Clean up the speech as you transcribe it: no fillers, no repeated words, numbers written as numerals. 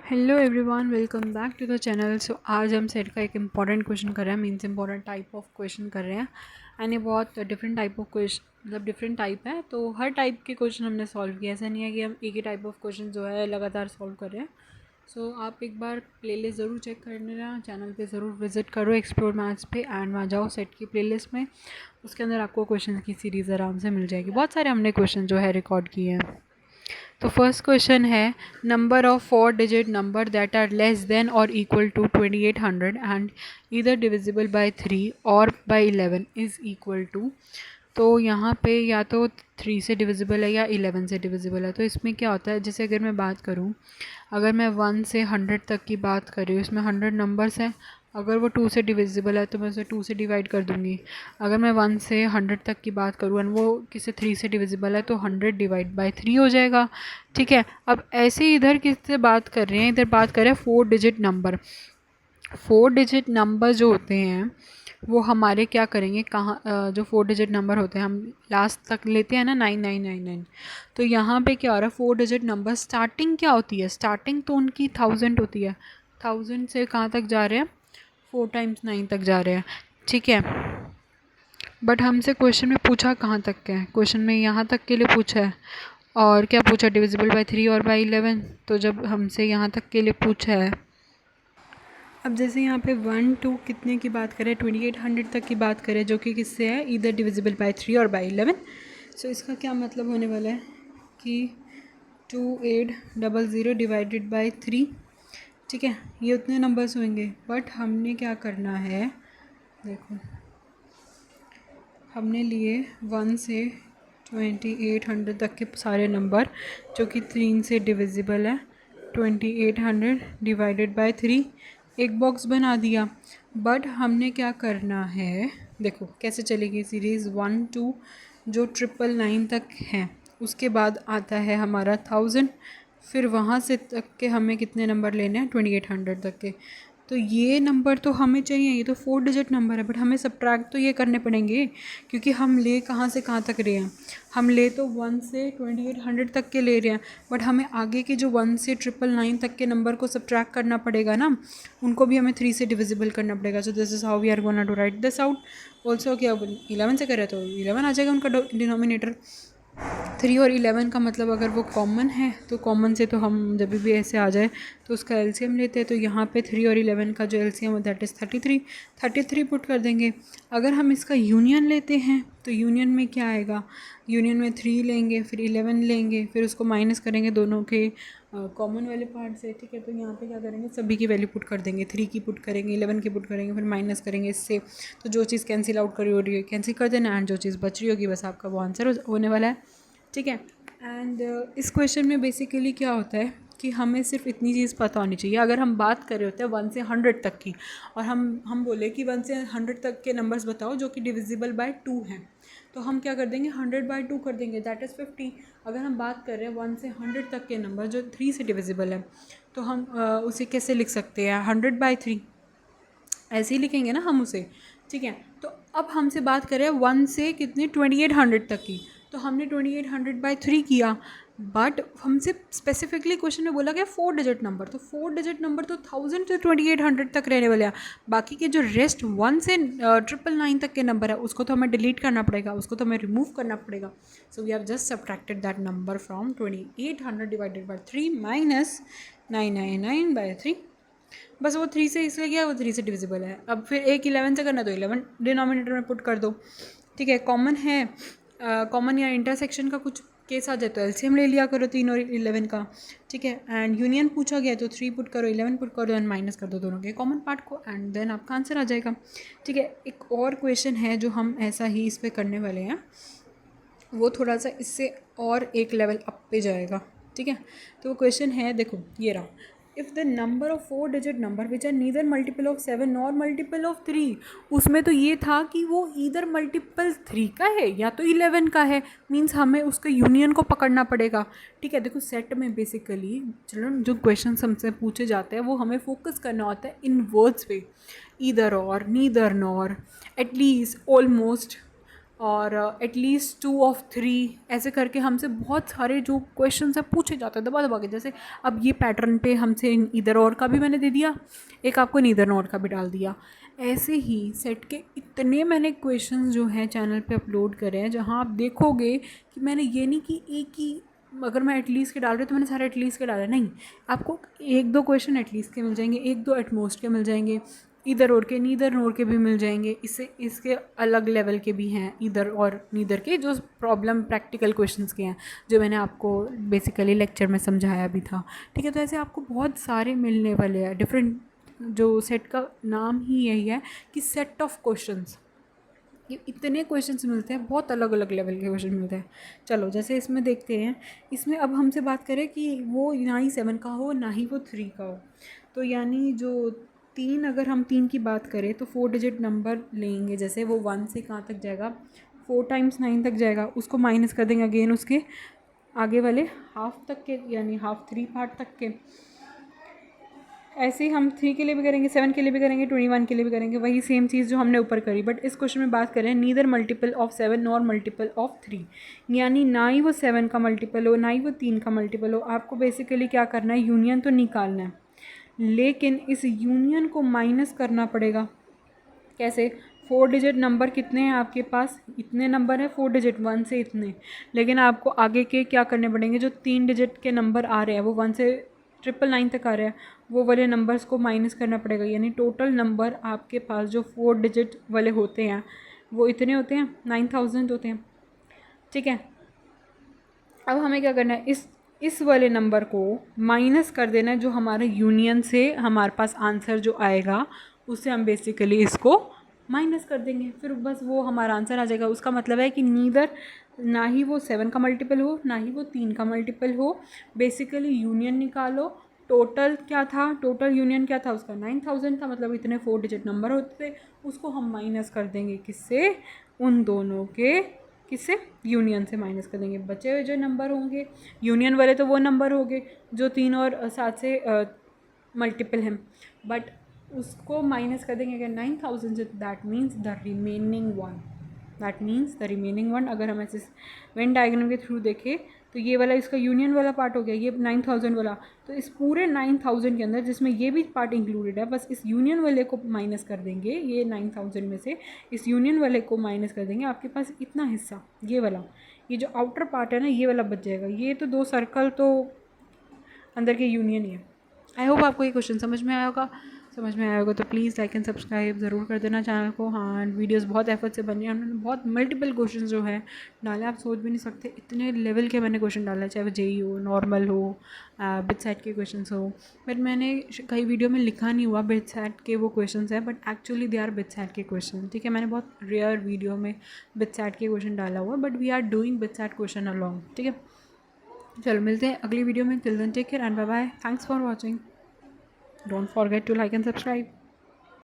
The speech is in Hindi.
Hello everyone, welcome back to the channel. So आज हम सेट का एक इम्पॉर्टेंट क्वेश्चन कर रहे हैं, means important type of question कर रहे हैं। एंड ये बहुत डिफरेंट टाइप ऑफ क्वेश्चन, मतलब डिफरेंट टाइप है, तो हर टाइप के क्वेश्चन हमने सॉल्व किया। ऐसा नहीं है कि हम एक ही टाइप ऑफ क्वेश्चन जो है लगातार सॉल्व कर रहे हैं। सो आप एक बार प्लेलिस्ट ज़रूर चेक कर लेना, चैनल पे ज़रूर विजिट करो एक्सप्लोर मैथ्स पे, एंड वहाँ जाओ सेट की प्लेलिस्ट में। उसके अंदर आपको क्वेश्चन की सीरीज़ आराम से मिल जाएगी। बहुत सारे हमने क्वेश्चन जो है रिकॉर्ड किए हैं। तो फर्स्ट क्वेश्चन है, number of 4 digit number that are less than और इक्वल टू 2800 एंड इधर डिविजिबल बाय 3 और बाय 11 इज़ इक्वल टू। तो यहाँ पे या तो 3 से डिविजिबल है या 11 से डिविजिबल है। तो इसमें क्या होता है, जैसे अगर मैं बात करूँ, अगर मैं 1 से 100 तक की बात कर रही हूँ, इसमें 100 नंबर्स हैं। अगर वो 2 से डिविजिबल है तो मैं उसे 2 से डिवाइड कर दूँगी। अगर मैं 1 से 100 तक की बात करूँ एंड वो किसी 3 से डिविजिबल है तो 100 डिवाइड बाय 3 हो जाएगा। ठीक है, अब ऐसे ही इधर किससे बात कर रहे हैं, इधर बात कर रहे हैं 4 डिजिट नंबर। 4 डिजिट नंबर जो होते हैं वो हमारे क्या करेंगे, कहाँ जो 4 डिजिट नंबर होते हैं हम लास्ट तक लेते हैं ना, 9999। तो यहाँ पे क्या हो रहा है, 4 डिजिट नंबर स्टार्टिंग क्या होती है, स्टार्टिंग तो उनकी 1000 होती है। 1000 से कहाँ तक जा रहे हैं, 4 टाइम्स 9 तक जा रहे हैं। ठीक है, बट हमसे क्वेश्चन में पूछा कहाँ तक के है, क्वेश्चन में यहाँ तक के लिए पूछा है। और क्या पूछा, डिविजिबल बाय 3 और बाय 11। तो जब हमसे यहाँ तक के लिए पूछा है, अब जैसे यहाँ पे 1 2 कितने की बात करें, 2800 तक की बात करें, जो कि किससे है, इधर डिविजिबल बाय 3 और बाय 11। सो इसका क्या मतलब होने वाला है कि 2800 डिवाइडेड बाय 3। ठीक है, ये उतने नंबर्स होंगे। बट हमने क्या करना है, देखो हमने लिए 1 से 2800 तक के सारे नंबर जो कि 3 से डिविजिबल है। 2800 डिवाइडेड बाय 3 एक बॉक्स बना दिया। बट हमने क्या करना है, देखो कैसे चलेगी सीरीज़ 1 2 जो 999 तक है, उसके बाद आता है हमारा 1000। फिर वहाँ से तक के हमें कितने नंबर लेने हैं, 2800 तक के। तो ये नंबर तो हमें चाहिए, ये तो 4 डिजिट नंबर है, बट हमें सब्ट्रैक्ट तो ये करने पड़ेंगे, क्योंकि हम ले कहाँ से कहाँ तक रहे हैं। हम ले तो 1 से 2800 तक के ले रहे हैं, बट हमें आगे के जो 1 से 999 तक के नंबर को सब्ट्रैक्ट करना पड़ेगा ना, उनको भी हमें 3 से डिविजिबल करना पड़ेगा। So this is how we are gonna to write this out. Also क्या 11 से करें तो 11 आ जाएगा उनका डिनोमिनेटर। 3 और 11 का मतलब अगर वो कॉमन है तो कॉमन से तो हम जब भी ऐसे आ जाए तो उसका एलसीएम लेते हैं। तो यहाँ पे 3 और 11 का जो एलसीएम है दैट इज़ 33। 33 पुट कर देंगे। अगर हम इसका यूनियन लेते हैं तो यूनियन में क्या आएगा, यूनियन में 3 लेंगे, फिर 11 लेंगे, फिर उसको माइनस करेंगे दोनों के कॉमन वाले पार्ट से। ठीक है, तो यहाँ पे क्या करेंगे, सभी की वैल्यू पुट कर देंगे, 3 की पुट करेंगे, 11 की पुट करेंगे, फिर माइनस करेंगे इससे। तो जो चीज़ कैंसिल आउट करी हो रही है कैंसिल कर देना, एंड जो चीज़ बच रही होगी बस आपका वो आंसर होने वाला है। ठीक है, एंड इस क्वेश्चन में बेसिकली क्या होता है कि हमें सिर्फ इतनी चीज़ पता होनी चाहिए। अगर हम बात कर रहे होते हैं 1 से 100 तक की, और हम बोले कि 1 से 100 तक के नंबर्स बताओ जो कि डिविजिबल बाय 2 हैं, तो हम क्या कर देंगे, 100 बाय 2 कर देंगे, दैट इज़ 50। अगर हम बात कर रहे हैं 1 से 100 तक के नंबर जो 3 से डिविजिबल है, तो हम उसे कैसे लिख सकते हैं, 100 बाय 3 ऐसे ही लिखेंगे ना हम उसे। ठीक है, तो अब हमसे बात करें 1 से कितने, 2800 तक की, तो हमने 2800 बाई 3 किया। बट हमसे स्पेसिफिकली क्वेश्चन में बोला गया 4 डिजिट नंबर, तो 4 डिजिट नंबर तो 1000 से 2800 तक रहने वाले हैं। बाकी के जो रेस्ट 1 से 999 तक के नंबर है उसको तो हमें डिलीट करना पड़ेगा, उसको तो हमें रिमूव करना पड़ेगा। So we have just subtracted that number from 2800 divided by 3 minus 999 by 3। बस वो 3 से इसलिए गया, वो 3 से डिविजिबल है। अब फिर एक 11 से करना तो 11 डिनोमिनेटर में पुट कर दो। ठीक है, कॉमन है, कॉमन या इंटरसेक्शन का कुछ केस आ जाए तो एलसीएम ले लिया करो 3 और 11 का। ठीक है, एंड यूनियन पूछा गया तो 3 पुट करो, 11 पुट करो, एंड माइनस कर दो दोनों के कॉमन पार्ट को, एंड देन आपका आंसर आ जाएगा। ठीक है, एक और क्वेश्चन है जो हम ऐसा ही इस पर करने वाले हैं, वो थोड़ा सा इससे और एक लेवल अप पे जाएगा। ठीक है, तो वो क्वेश्चन है, देखो ये रहा, if the number of 4 digit number which are neither multiple of 7 nor multiple of 3। उसमें तो ये था कि वो ईदर मल्टीपल 3 का है या तो 11 का है, मीन्स हमें उसके यूनियन को पकड़ना पड़ेगा। ठीक है, देखो सेट में बेसिकली चलो जो क्वेश्चन हमसे पूछे जाते हैं वो हमें फोकस करना होता है इन वर्ड्स पे, ईदर और, नीदर नॉर, एटलीस्ट, ऑलमोस्ट, और एटलीस्ट 2 of 3 ऐसे करके हमसे बहुत सारे जो क्वेश्चन है पूछे जाते हैं दबा दबा के। जैसे अब ये पैटर्न पे हमसे इधर और का भी मैंने दे दिया, एक आपको नीदर नॉर का भी डाल दिया। ऐसे ही सेट के इतने मैंने क्वेश्चंस जो हैं चैनल पे अपलोड करे हैं, जहाँ आप देखोगे कि मैंने ये नहीं कि एक ही, अगर मैं एटलीस्ट के डाल रही हूँ तो मैंने सारे एटलीस्ट के डाले, नहीं, आपको 1-2 क्वेश्चन एटलीस्ट के मिल जाएंगे, 1-2 एटमोस्ट के मिल जाएंगे, इधर और के नीदर नोर के भी मिल जाएंगे। इससे इसके अलग लेवल के भी हैं इधर और नीदर के, जो प्रॉब्लम प्रैक्टिकल क्वेश्चंस के हैं, जो मैंने आपको बेसिकली लेक्चर में समझाया भी था। ठीक है, तो ऐसे आपको बहुत सारे मिलने वाले हैं। डिफरेंट जो सेट का नाम ही यही है कि सेट ऑफ क्वेश्चंस, ये इतने क्वेश्चंस मिलते हैं, बहुत अलग अलग लेवल के क्वेश्चन मिलते हैं। चलो जैसे इसमें देखते हैं, इसमें अब हमसे बात करें कि वो ना ही 7 का हो ना ही वो 3 का हो, तो यानी जो 3, अगर हम 3 की बात करें तो 4 डिजिट नंबर लेंगे। जैसे वो 1 से कहाँ तक जाएगा, 4 टाइम्स 9 तक जाएगा, उसको माइनस कर देंगे अगेन उसके आगे वाले हाफ तक के, यानी हाफ 3 पार्ट तक के। ऐसे ही हम 3 के लिए भी करेंगे, 7 के लिए भी करेंगे, 21 के लिए भी करेंगे, वही सेम चीज़ जो हमने ऊपर करी। बट इस क्वेश्चन में बात करें neither multiple of 7 nor multiple of 3, यानी ना ही वो 7 का मल्टीपल हो ना ही वो 3 का मल्टीपल हो। आपको बेसिकली क्या करना है, यूनियन तो निकालना है, लेकिन इस यूनियन को माइनस करना पड़ेगा। कैसे, 4 डिजिट नंबर कितने हैं आपके पास, इतने नंबर है 4 डिजिट 1 से इतने, लेकिन आपको आगे के क्या करने पड़ेंगे, जो 3 डिजिट के नंबर आ रहे हैं वो 1 से 999 तक आ रहे हैं, वो वाले नंबर्स को माइनस करना पड़ेगा। यानी टोटल नंबर आपके पास जो 4 डिजिट वाले होते हैं वो इतने होते हैं, 9000 होते हैं। ठीक है, अब हमें क्या करना है, इस वाले नंबर को माइनस कर देना है, जो हमारे यूनियन से हमारे पास आंसर जो आएगा उससे हम बेसिकली इसको माइनस कर देंगे, फिर बस वो हमारा आंसर आ जाएगा। उसका मतलब है कि नीदर ना ही वो 7 का मल्टीपल हो ना ही वो 3 का मल्टीपल हो। बेसिकली यूनियन निकालो, टोटल क्या था, टोटल यूनियन क्या था उसका 9000 था, मतलब इतने 4 डिजिट नंबर होते थे, उसको हम माइनस कर देंगे किससे, उन दोनों के, किससे, यूनियन से माइनस कर देंगे। बचे हुए जो नंबर होंगे यूनियन वाले तो वो नंबर हो गए जो 3 और 7 से मल्टीपल हैं, बट उसको माइनस कर देंगे अगर 9000 से, that means the remaining one, that means the remaining one. अगर हम ऐसे वेन डायग्राम के थ्रू देखें तो ये वाला इसका यूनियन वाला पार्ट हो गया, ये 9000 वाला, तो इस पूरे 9000 के अंदर जिसमें ये भी पार्ट इंक्लूडेड है, बस इस यूनियन वाले को माइनस कर देंगे, ये 9000 में से इस यूनियन वाले को माइनस कर देंगे, आपके पास इतना हिस्सा, ये वाला, ये जो आउटर पार्ट है ना, ये वाला बच जाएगा। ये तो 2 सर्कल तो अंदर के यूनियन ही है। आई होप आपको ये क्वेश्चन समझ में आया होगा। समझ में आया होगा तो प्लीज़ लाइक एंड सब्सक्राइब ज़रूर कर देना चैनल को। हाँ, वीडियोस बहुत एफर्ट से बनी है, उन्होंने बहुत मल्टीपल क्वेश्चन जो है डाले, आप सोच भी नहीं सकते इतने लेवल के मैंने क्वेश्चन डाला है, चाहे वो जेई हो, नॉर्मल हो, बिट सेट के क्वेश्चन हो। बट मैंने कई वीडियो में लिखा नहीं हुआ बिट सेट के वो क्वेश्चन है, but actually they are bit set के क्वेश्चन। ठीक है, मैंने बहुत रेयर वीडियो में बिट सेट के क्वेश्चन डाला हुआ, but we are doing bit set question along. ठीक है, चलो मिलते हैं अगली वीडियो में। Till then take care and bye bye, thanks for watching, don't forget to like and subscribe.